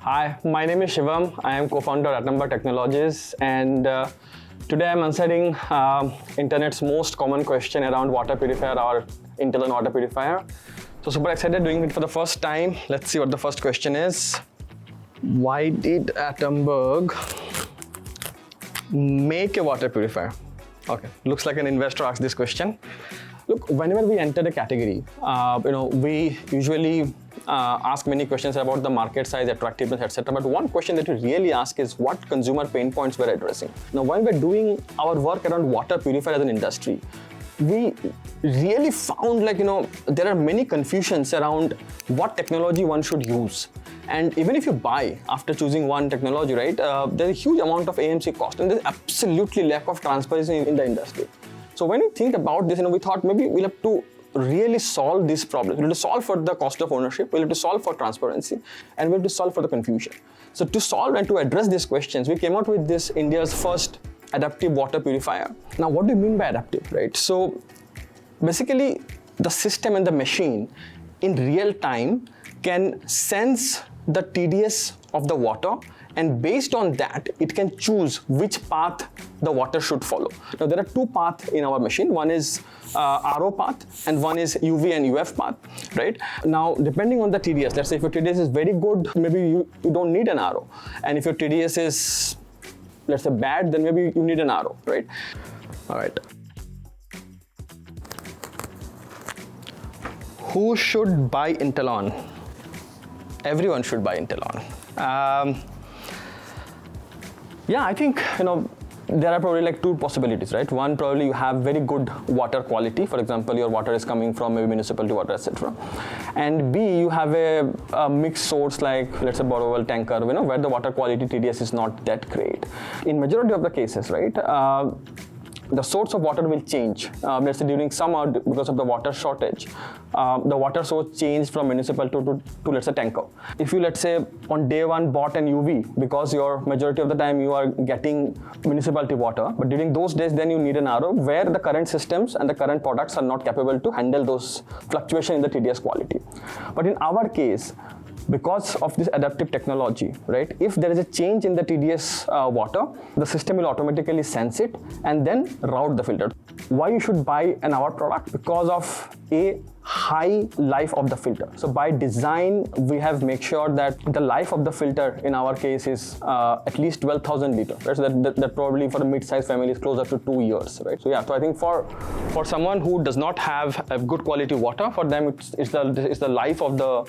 Hi, my name is Shivam. I am co-founder at Atomberg Technologies, and today I'm answering internet's most common question around water purifier or Intellon water purifier. So super excited doing it for the first time. Let's see what the first question is. Why did Atomberg make a water purifier? Okay, looks like an investor asked this question. Look, whenever we enter the category, we usually ask many questions about the market size, attractiveness, etc. But one question that we really ask is what consumer pain points we're addressing. Now, when we're doing our work around water purifier as an industry, we really found there are many confusions around what technology one should use. And even if you buy after choosing one technology, right, there's a huge amount of AMC cost, and there's absolutely lack of transparency in the industry. So when we think about this, we thought maybe we'll have to really solve this problem. We'll have to solve for the cost of ownership, we'll have to solve for transparency, and we'll have to solve for the confusion. So to solve and to address these questions, we came out with this India's first adaptive water purifier. Now, what do you mean by adaptive, right? So basically, the system and the machine in real time can sense the TDS of the water, and based on that, it can choose which path the water should follow. Now, there are two paths in our machine. One is RO path and one is UV and UF path, right? Now, depending on the TDS, let's say if your TDS is very good, maybe you don't need an RO. And if your TDS is, let's say, bad, then maybe you need an RO, right? All right. Who should buy Intellon? Everyone should buy Intellon. Yeah, I think there are probably two possibilities, right? One, probably you have very good water quality. For example, your water is coming from maybe municipality water, etc. And B, you have a mixed source like, let's say, borewell tanker, where the water quality TDS is not that great. In majority of the cases, right, the source of water will change. Let's say during summer, because of the water shortage, the water source changed from municipal to let's say tanker. If you, let's say, on day one bought an UV because your majority of the time you are getting municipality water, but during those days then you need an RO where the current systems and the current products are not capable to handle those fluctuation in the TDS quality. But in our case, because of this adaptive technology, right, if there is a change in the TDS water, the system will automatically sense it and then route the filter. Why you should buy our product? Because of a high life of the filter. So by design, we have made sure that the life of the filter in our case is at least 12,000 liters, right? So that probably for a mid-sized family is closer to 2 years, right? So yeah, so I think for someone who does not have a good quality water, for them it's the life of the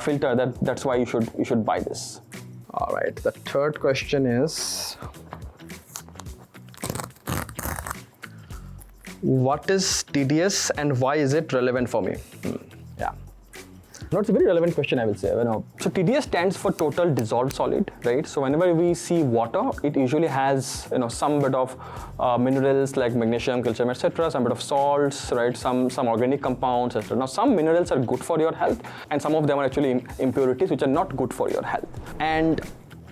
filter that's why you should buy this. All right, the third question is, what is TDS and why is it relevant for me? Yeah. No, it's a very relevant question, I will say. So TDS stands for total dissolved solid, right? So whenever we see water, it usually has some bit of minerals like magnesium, calcium, etc., some bit of salts, right? Some organic compounds, etc. Now, some minerals are good for your health, and some of them are actually impurities which are not good for your health. And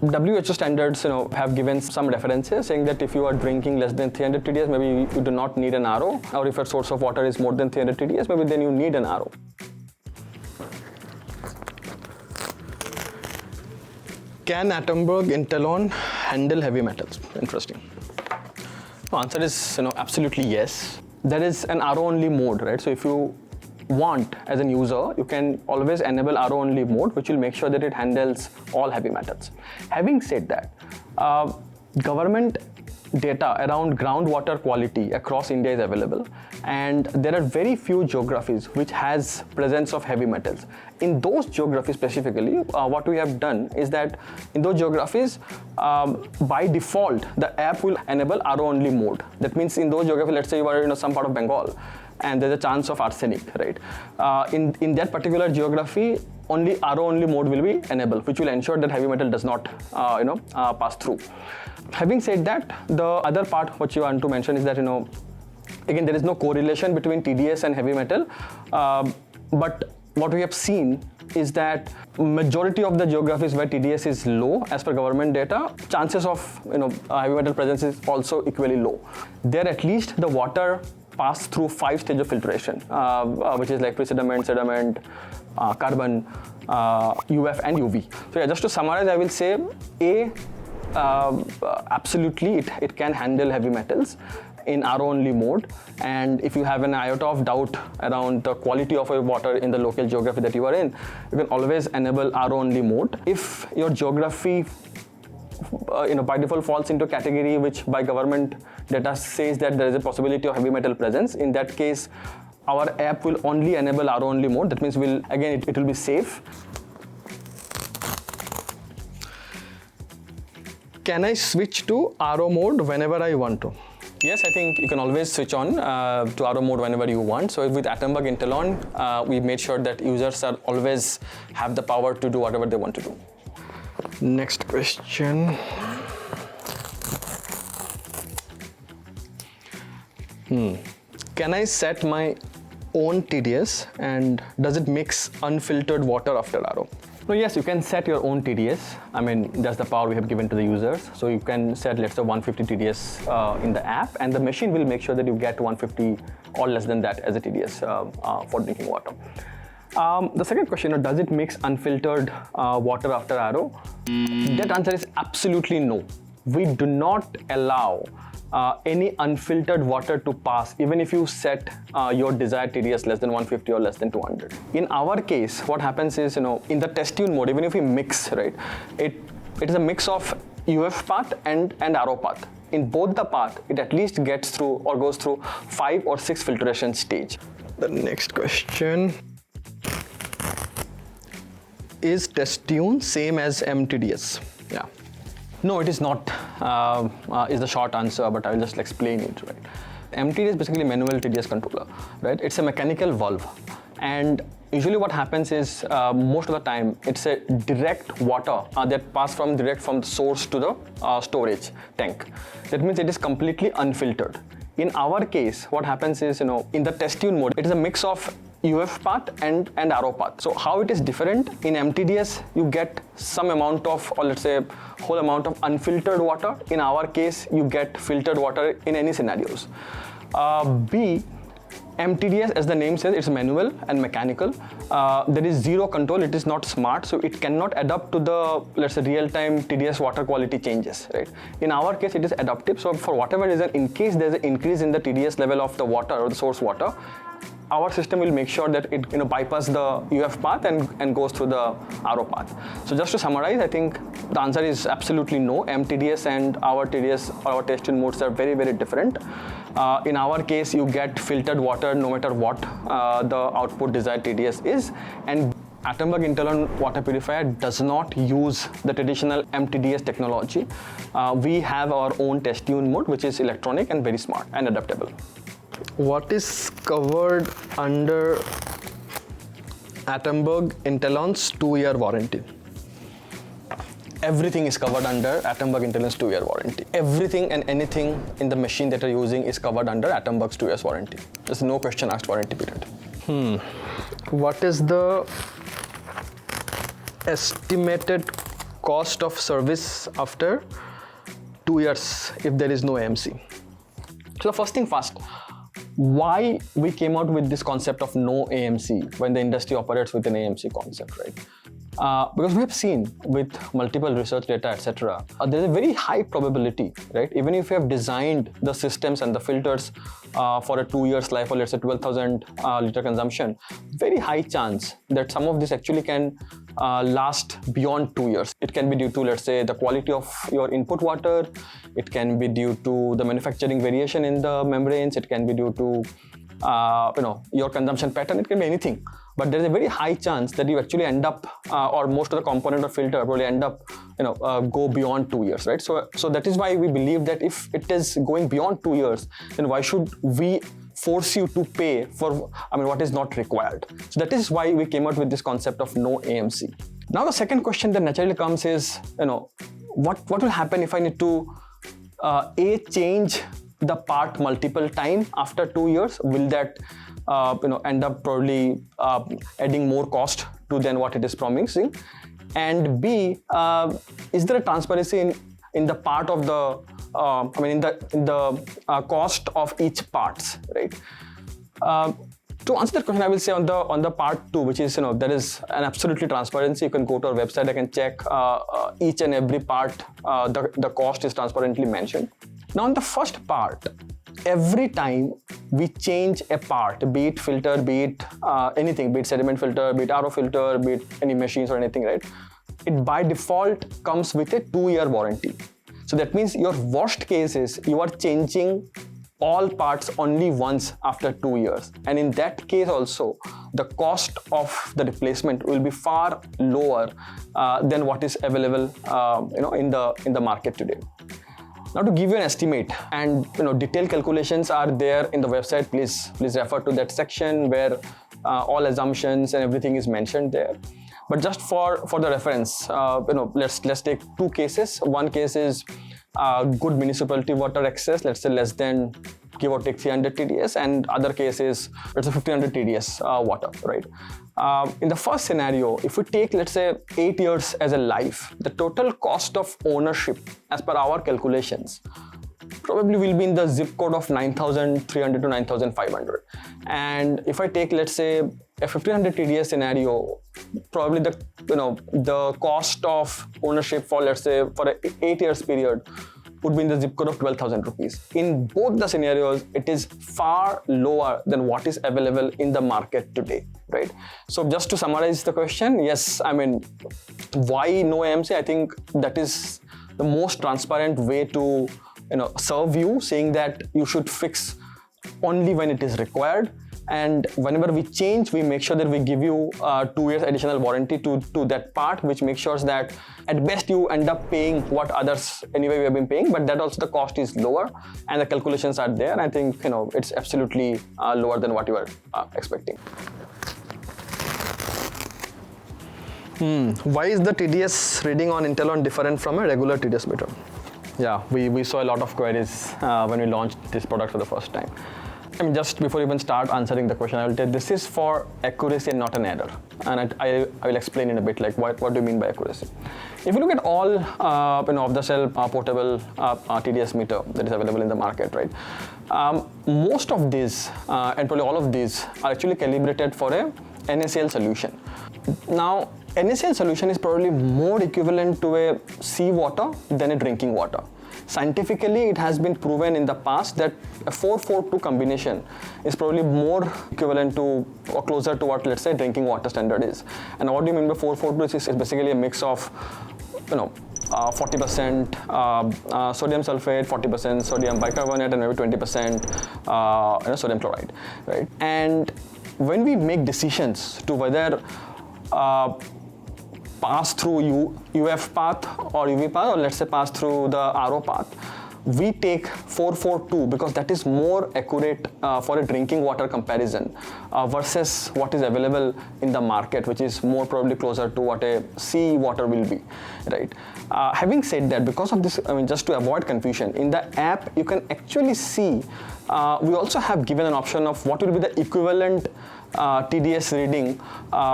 WHO standards, have given some references saying that if you are drinking less than 300 TDS, maybe you do not need an RO, or if your source of water is more than 300 TDS, maybe then you need an RO. Can Atomberg Intellon handle heavy metals? Interesting. The answer is absolutely yes. There is an RO only mode, right? So if you want as an user, you can always enable RO only mode, which will make sure that it handles all heavy metals. Having said that, government data around groundwater quality across India is available, and there are very few geographies which has presence of heavy metals. In those geographies specifically, what we have done is that in those geographies, by default, the app will enable RO only mode. That means in those geographies, let's say you are in some part of Bengal, and there's a chance of arsenic, right? In that particular geography, only RO only mode will be enabled, which will ensure that heavy metal does not pass through. Having said that, the other part which you want to mention is that again, there is no correlation between TDS and heavy metal, but what we have seen is that majority of the geographies where TDS is low as per government data, chances of heavy metal presence is also equally low. There at least the water pass through 5 stages of filtration, which is like pre-sediment, sediment, carbon, UF and UV. So yeah, just to summarize, I will say absolutely it can handle heavy metals in RO only mode, and if you have an iota of doubt around the quality of your water in the local geography that you are in, you can always enable RO only mode. If your geography by default falls into a category which by government data says that there is a possibility of heavy metal presence, in that case our app will only enable RO only mode. That means it will be safe. Can I switch to RO mode whenever I want to? Yes, I think you can always switch on to RO mode whenever you want. So with Atomberg Intellon, we made sure that users are always have the power to do whatever they want to do. Next question. Can I set my own TDS, and does it mix unfiltered water after RO? So yes, you can set your own TDS. I mean, that's the power we have given to the users. So you can set, let's say, 150 TDS in the app, and the machine will make sure that you get 150 or less than that as a TDS for drinking water. The second question, does it mix unfiltered water after RO? That answer is absolutely no. We do not allow any unfiltered water to pass, even if you set your desired TDS less than 150 or less than 200. In our case, what happens is, in the test tune mode, even if we mix, right, it is a mix of UF path and RO path. In both the path, it at least gets through or goes through 5 or 6 filtration stage. The next question. Is test tune same as MTDS? Yeah. No, it is not, is the short answer, but I will just explain it, right? MTDS is basically manual TDS controller, right? It's a mechanical valve. And usually what happens is, most of the time, it's a direct water that passes direct from the source to the storage tank. That means it is completely unfiltered. In our case, what happens is, in the test tune mode, it is a mix of UF path and RO path. So how it is different, in MTDS you get some amount of, or let's say whole amount of unfiltered water. In our case, you get filtered water in any scenarios. B, MTDS, as the name says, it's manual and mechanical. There is zero control, it is not smart, so it cannot adapt to the, let's say, real-time TDS water quality changes, right? In our case, it is adaptive, so for whatever reason, in case there's an increase in the TDS level of the water or the source water, our system will make sure that it bypass the UF path and goes through the RO path. So just to summarize, I think the answer is absolutely no. MTDS and our TDS, our test tune modes are very, very different. In our case, you get filtered water no matter what the output desired TDS is, and Atomberg Intellon Water Purifier does not use the traditional MTDS technology. We have our own test tune mode, which is electronic and very smart and adaptable. What is covered under Atomberg Intellon's 2-year warranty? Everything is covered under Atomberg Intellon's 2-year warranty. Everything and anything in the machine that you're using is covered under Atomberg's 2 years warranty. There's no question asked warranty period. What is the estimated cost of service after 2 years if there is no AMC? So the first thing first, why we came out with this concept of no AMC when the industry operates with an AMC concept, right? Because we have seen with multiple research data, etc., there's a very high probability, right? Even if you have designed the systems and the filters for a 2 years life, or let's say 12,000 liter consumption, very high chance that some of this actually can last beyond 2 years. It can be due to, let's say, the quality of your input water. It can be due to the manufacturing variation in the membranes. It can be due to your consumption pattern. It can be anything. But there is a very high chance that you actually end up, or most of the component of filter probably end up, go beyond 2 years, right? So that is why we believe that if it is going beyond 2 years, then why should we force you to pay for, what is not required? So that is why we came out with this concept of no AMC. Now the second question that naturally comes is, what will happen if I need to change the part multiple times after 2 years? Will that end up probably adding more cost to than what it is promising? And B, is there a transparency in the part of the in the cost of each parts, right? To answer that question, I will say on the part 2, which is, there is an absolutely transparency. You can go to our website, I can check each and every part, the cost is transparently mentioned. Now on the first part, every time we change a part, be it filter, be it anything, be it sediment filter, be it RO filter, be it any machines or anything, right? It by default comes with a 2-year warranty. So that means your worst case is you are changing all parts only once after 2 years, and in that case also the cost of the replacement will be far lower than what is available in the market today. Now to give you an estimate, and detailed calculations are there in the website, please refer to that section where all assumptions and everything is mentioned there. But just for the reference, let's take 2 cases. One case is good municipality water excess, let's say less than give or take 300 TDS, and other case is let's say 1500 TDS water, right? In the first scenario, if we take let's say 8 years as a life, the total cost of ownership as per our calculations probably will be in the zip code of 9,300 to 9,500. And if I take let's say a 1500 TDS scenario, probably the cost of ownership for let's say for an 8 years period would be in the zip code of 12,000 rupees. In both the scenarios, it is far lower than what is available in the market today, right? So just to summarize the question, yes, why no AMC? I think that is the most transparent way to serve you, saying that you should fix only when it is required. And whenever we change, we make sure that we give you 2 years additional warranty to that part, which makes sure that at best you end up paying what others anyway we have been paying, but that also the cost is lower and the calculations are there. I think it's absolutely lower than what you are expecting. Why is the TDS reading on Intellon different from a regular TDS meter? Yeah, we saw a lot of queries when we launched this product for the first time. Just before we even start answering the question, I will tell this is for accuracy and not an error. And I will explain in a bit like what do you mean by accuracy. If you look at all off-the-shelf portable TDS meter that is available in the market, right? Most of these and probably all of these are actually calibrated for a NaCl solution. Now, NaCl solution is probably more equivalent to a seawater than a drinking water. Scientifically, it has been proven in the past that a 4-4-2 combination is probably more equivalent to or closer to what, let's say, drinking water standard is. And what do you mean by 4-4-2? Is basically a mix of 40% sodium sulfate, 40% sodium bicarbonate, and maybe 20% sodium chloride, right? And when we make decisions to whether pass through UF path or UV path, or let's say pass through the RO path, we take 4-4-2 because that is more accurate for a drinking water comparison versus what is available in the market, which is more probably closer to what a sea water will be, right? Having said that, because of this, just to avoid confusion, in the app you can actually see we also have given an option of what will be the equivalent TDS reading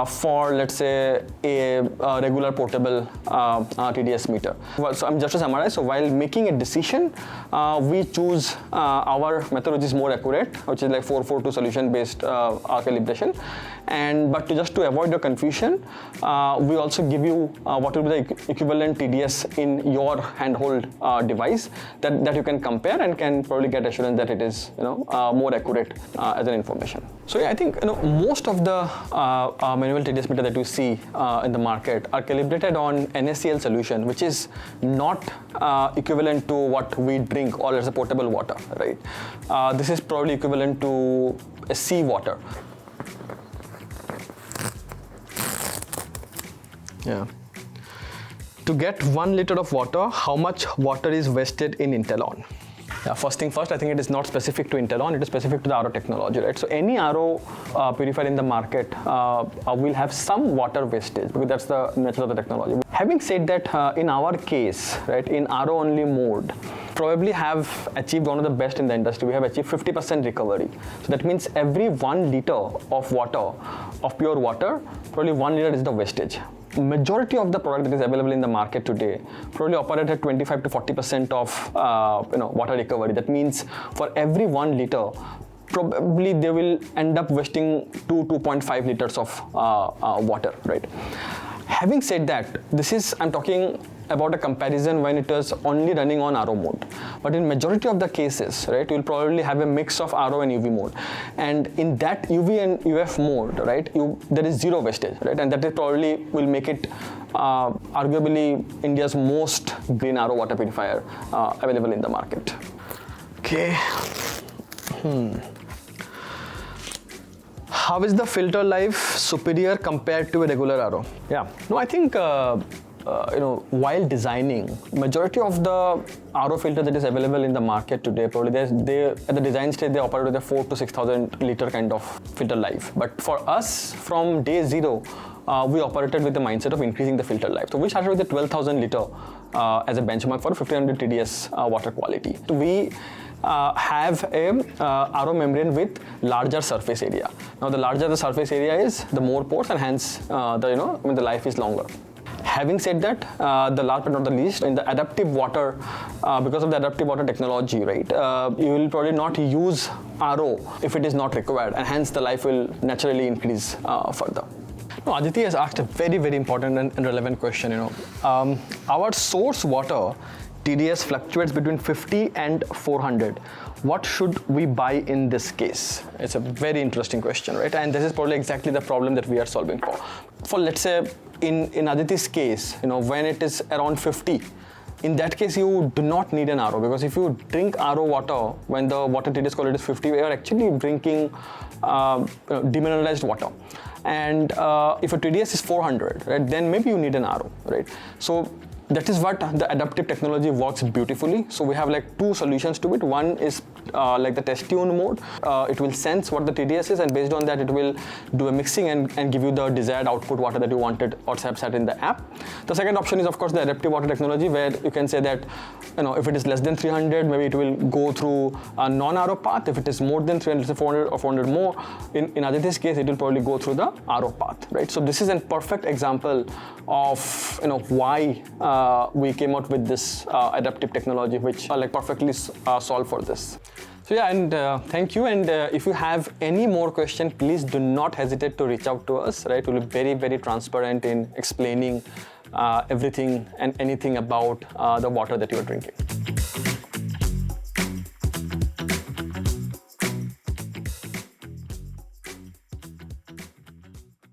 for, let's say, a regular portable TDS meter. Well, so just to summarize, so while making a decision, we choose our method which is more accurate, which is like 4-4-2 solution based calibration. But just to avoid your confusion, we also give you what will be the equivalent TDS in your handhold device that you can compare and can probably get assurance that it is more accurate as an information. So yeah, I think most of the manual TDS meter that you see in the market are calibrated on NaCl solution, which is not equivalent to what we drink or as a potable water, right? This is probably equivalent to a sea water. Yeah. To get 1 liter of water, how much water is wasted in Intellon? Yeah, first thing first, I think it is not specific to Intellon, it is specific to the RO technology, right? So any RO purifier in the market will have some water wastage because that's the nature of the technology. Having said that, in our case, right, in RO only mode, probably have achieved one of the best in the industry. We have achieved 50% recovery. So that means every 1 liter of water, of pure water, probably 1 liter is the wastage. majority of the product that is available in the market today probably operate at 25 to 40% of water recovery. That means for every 1 liter, probably they will end up wasting 2.5 liters of water, right? Having said that, I'm talking about a comparison when it is only running on RO mode. But in majority of the cases, right, you'll probably have a mix of RO and UV mode. And in that UV and UF mode, right, there is zero wastage, right? And that is probably will make it arguably India's most green RO water purifier available in the market. Okay. How is the filter life superior compared to a regular RO? Yeah, no, I think while designing, majority of the RO filter that is available in the market today, probably they at the design stage they operate with a 4,000 to 6,000 liter kind of filter life. But for us, from day zero, we operated with the mindset of increasing the filter life. So we started with the 12,000 liter as a benchmark for 1500 TDS water quality. We have a RO membrane with larger surface area. Now, the larger the surface area is, the more pores, and hence the life is longer. Having said that, the last but not the least, in the adaptive water, because of the adaptive water technology, right, you will probably not use RO if it is not required, and hence the life will naturally increase further. No, Aditi has asked a very, very important and relevant question. Our source water TDS fluctuates between 50 and 400. What should we buy in this case? It's a very interesting question, right? And this is probably exactly the problem that we are solving for. For, let's say, in Aditi's case, when it is around 50, in that case, you do not need an RO, because if you drink RO water when the water TDS quality is 50, you are actually drinking demineralized water. And if a TDS is 400, right, then maybe you need an RO, right? So that is what the adaptive technology works beautifully. So we have like two solutions to it. One is like the test tune mode. It will sense what the TDS is, and based on that, it will do a mixing and give you the desired output water that you wanted or set in the app. The second option is, of course, the adaptive water technology, where you can say that, if it is less than 300, maybe it will go through a non-RO path. If it is more than 300, let's say 400 or 400 more, in Aditi's case, it will probably go through the RO path, right? So this is a perfect example of why we came out with this adaptive technology, which perfectly solve for this. So yeah, and thank you. And if you have any more questions, please do not hesitate to reach out to us, right? We'll be very, very transparent in explaining everything and anything about the water that you're drinking.